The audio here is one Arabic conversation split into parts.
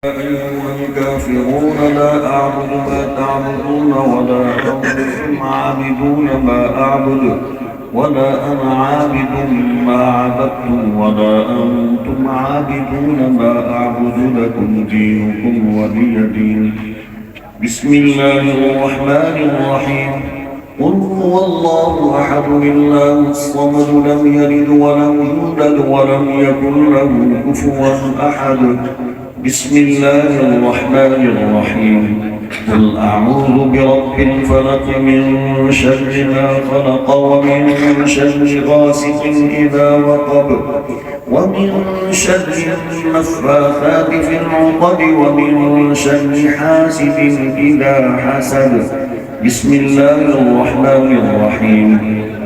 أيها الكافرون لا أعبد ما تعبدون ولا أنتم عابدون ما أعبد ولا أنا عابد ما عبدتم ولا أنتم عابدون ما أعبد لكم دينكم ولي دين. بسم الله الرحمن الرحيم. قل هو الله أحد الله الصمد لم يلد ولم يولد ولم يكن له كفوا أحد. بسم الله الرحمن الرحيم. قل أعوذ برب الفلق من شر ما خلق ومن شر غاسق إذا وقب ومن شر النفاثات في العقد ومن شر حاسد إذا حسد. بسم الله الرحمن الرحيم.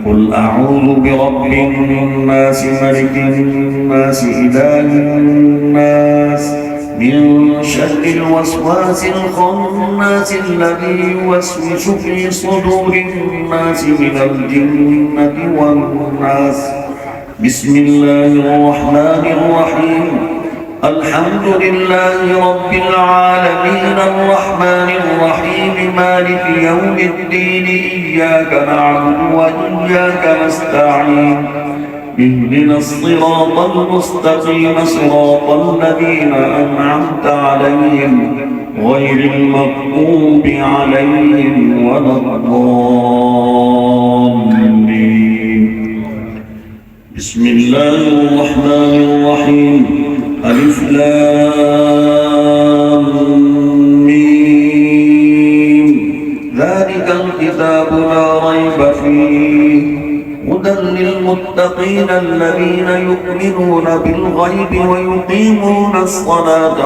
قل أعوذ برب الناس ملك الناس إله الناس من شر الوسواس الخناس الذي يوسوس في صدور الناس من الجنة والناس. بسم الله الرحمن الرحيم. الحمد لله رب العالمين الرحمن الرحيم مالك يوم الدين إياك نعبد وإياك نستعين اهدنا الصراط المستقيم صراط الذين أنعمت عليهم غير المغضوب عليهم ولا الضالين. بسم الله الرحمن الرحيم. ألف لام ميم. ذلك الكتاب لا ريب فيه هدى للمتقين الذين يؤمنون بالغيب ويقيمون الصلاة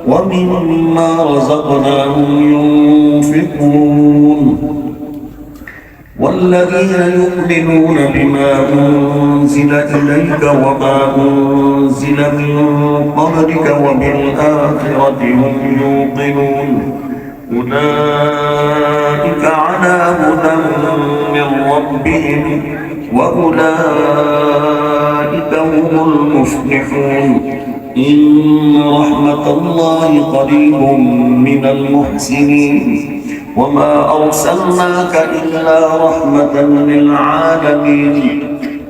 ومما رزقناهم ينفقون. والذين يؤمنون بما أنزل إليك وما أنزل من قبلك وبالآخرة هم يوقنون أولئك على هدى من ربهم وأولئك هم المفلحون. إن رحمة الله قريب من المحسنين وما أرسلناك إلا رحمة للعالمين.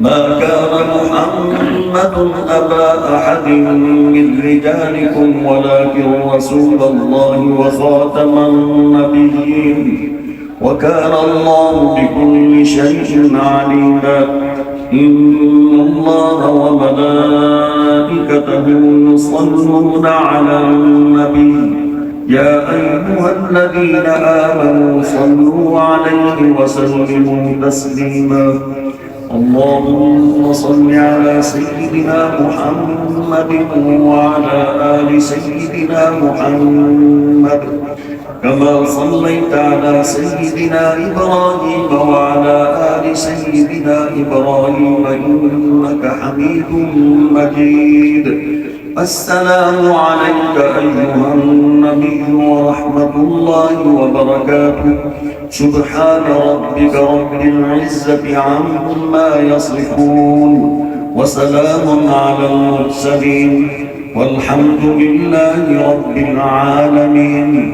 ما كان محمد أبا أحد من رجالكم ولكن رسول الله وخاتم النبيين وكان الله بكل شيء عليما. إن الله وملائكته يصلون على النبي يا أيها الذين آمنوا صلوا عليه وسلموا تسليما. اللهم صل على سيدنا محمد وعلى آل سيدنا محمد كما صليت على سيدنا إبراهيم وعلى آل سيدنا إبراهيم إنك حميد مجيد. السلام عليك أيها النبي ورحمة الله وبركاته. سبحان ربك رب العزة عما يصفون وسلام على المرسلين والحمد لله رب العالمين.